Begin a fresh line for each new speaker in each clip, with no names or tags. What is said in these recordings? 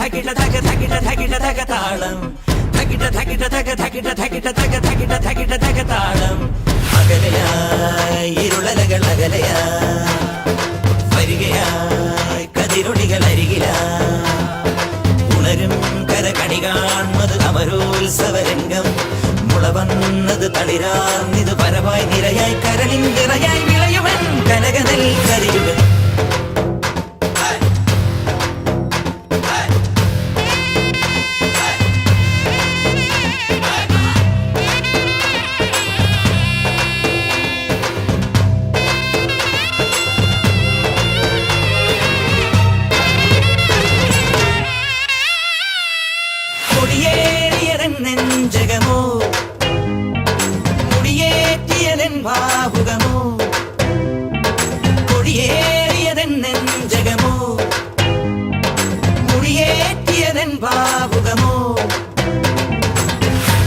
തകിട തക തകിട തകിട തക താളം തകിട തകിട തക തകിട തകിട തക തകിട തകിട തക താളം അകലയായി ഇരുളലകൾ അകലയായി വരികയായി കതിരൊടികൾ അരികിലായി ഉണരും കരകണി കാൺമത് അമരോത്സവരംഗം മുള വന്നത് തളിരാർന്നിത് പരവായി നിരയായി കരളിൻ നിറയായി വിളയുവൻ കനകനൽ കരിയുവൻ നെഞ്ചകമോ മുടിയേറ്റിയതൻ ഭാവുകമോ കൊടിയേറിയതൻ നെഞ്ചകമോ മുടിയേറ്റിയതൻ ഭാവുകമോ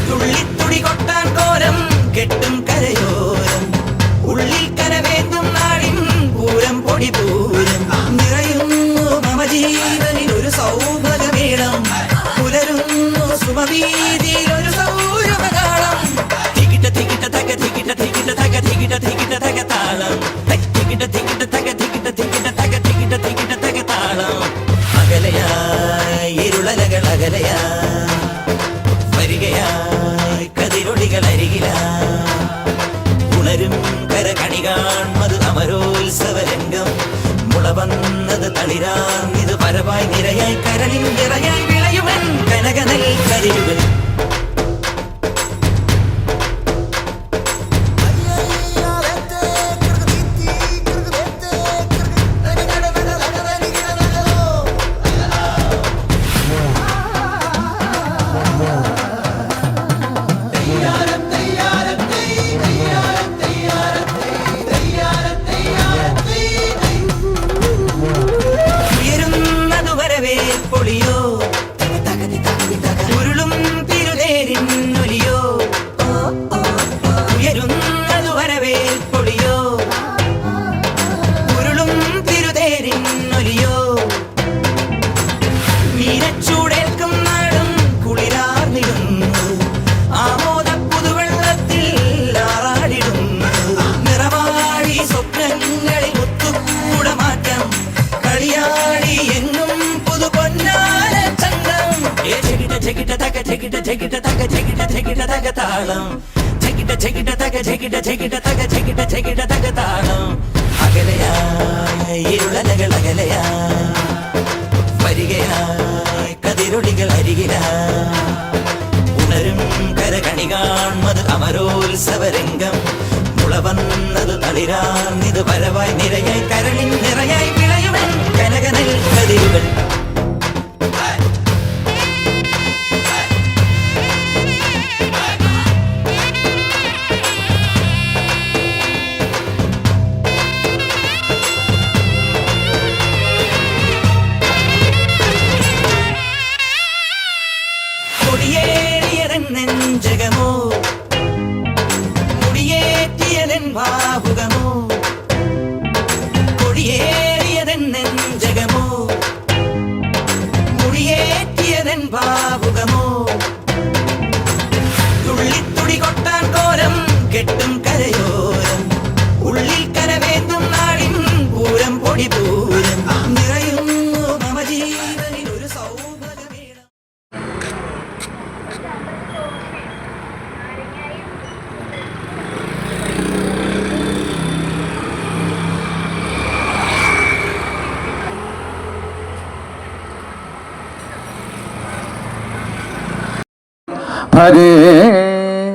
തുള്ളിത്തുടി കൊട്ടാൻ കോരം കെട്ടും കരയോരം ഉള്ളിൽ കനവേന്തും നാടിൻ പൂരം പൊടി പൂരം നിറയുന്നു മമ ജീവനിൽ ഒരു സൗഭഗമേളം പുലരുന്നു സുമവീതിയിലൊരു സൗരമകാളം തികിട തികിട തക തികിട തികിട തക തികിട തികിട തക താളം തികിട തികിട തക തികിട തികിട തക തികിട തികിട തക താളം അകലയായി ഇരുളലകൾ അകലയായി വരികയായി കതിരൊടികൾ അരികിലായി ഉണരും കരകണി കാൺമത് അമരോത്സവരംഗം മുള വന്നത് തളിരാർന്നിത് പരവായി നിരയായി കരളിൻ നിറയായി വിളയുവൻ കനകനൽ കരിയുവൻ പൊളിയോ ഉരുളും തിരുതേരിന്നൊലിയോ ഉയരുന്നതു വരവേൽ പൊളിയോ ഉരുളും തിരുതേരിന്നൊലിയോ മീനച്ചൂടേൽക്കും നാടും കുളിരാർന്നിടുന്നു ആമോദ പുതുവെള്ളത്തിൽ ആറാടിടുന്നു നിറവാടി സ്വപ്നങ്ങളിൽ മുത്തുകൂട മാറ്റം കളിയാടി എന്നും జగిట తగ జగిట జగిట తగ జగిట జగిట తగ తాళం జగిట జగిట తగ జగిట జగిట తగ జగిట జగిట తగ తాళం അകലയായി ഇരുളലകൾ അകലയായി വരികയായി കതിരൊടികൾ അരികിലായി ഉണരും കരകണി കാൺമത് അമരോത്സവരംഗം മുള വന്നത് തളിരാർന്നിത് പരവായി നിരയായി കരളിൻ നിറയായി വിളയുവൻ കനകനൽ കതിരുകൾ നെഞ്ചകമോ മുടിയേറ്റിയതൻ ഭാവുകമോ കൊടിയേറിയതൻ നെഞ്ചകമോ മുടിയേറ്റിയതൻ ഭാവുകമോ തുള്ളിത്തുടി കൊട്ടാൻ കോരം കെട്ടും കരയോരം ഉള്ളിൽ കനവേന്തും നാടിൻ പൂരം പൊടി പൂരം നിറയുന്നു മമ ജീവനിൽ ഒരു സൗഭഗമേളം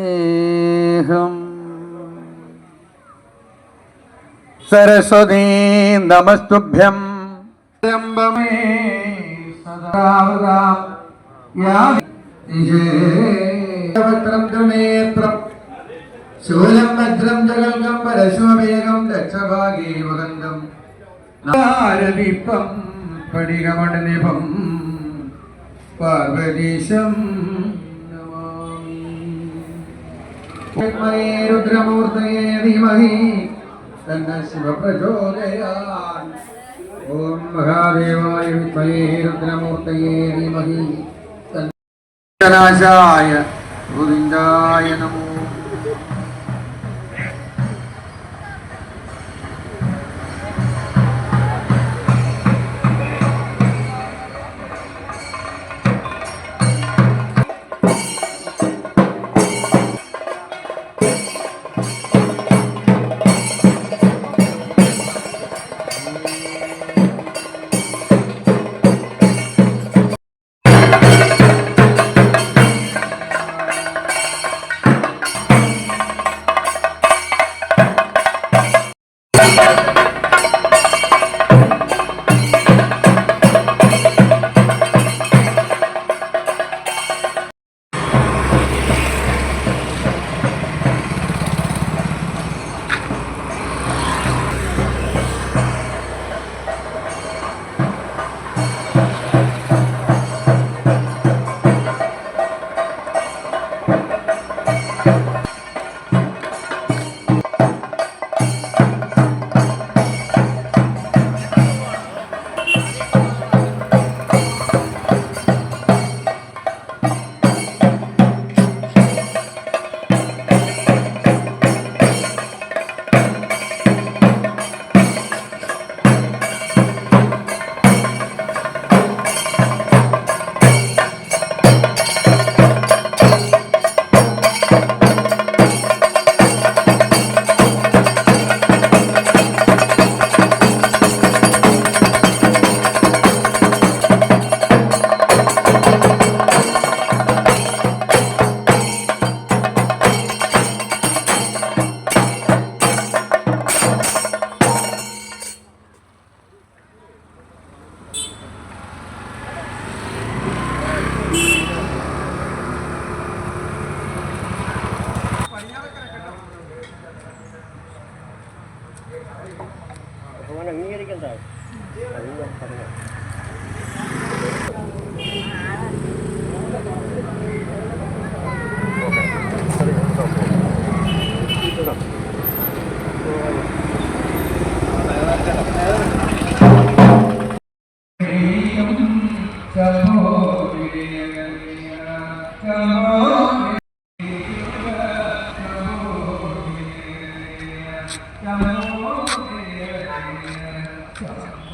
ഹരേഹം സരസ്വതീ നമസ്തുഭ്യം ശൂലം ഭദ്രം ജഗൽഗം പരശുവേഗം ദക്ഷഭാഗേ വകന്തം നാരദീപം പടികമണ്ഡലിപം പാർവതീശം രുദ്രമൂർത്തയേ ധീമഹി തന്ന ശിവ പ്രചോദയാൻ ഓം മഹാദേവായ വിദ്മഹേ രുദ്രമൂർത്തയേ ധീമഹി തന്നാശായ ഗോവിന്ദായ നമോ.
അംഗീകരിക്കണ്ട
Come on.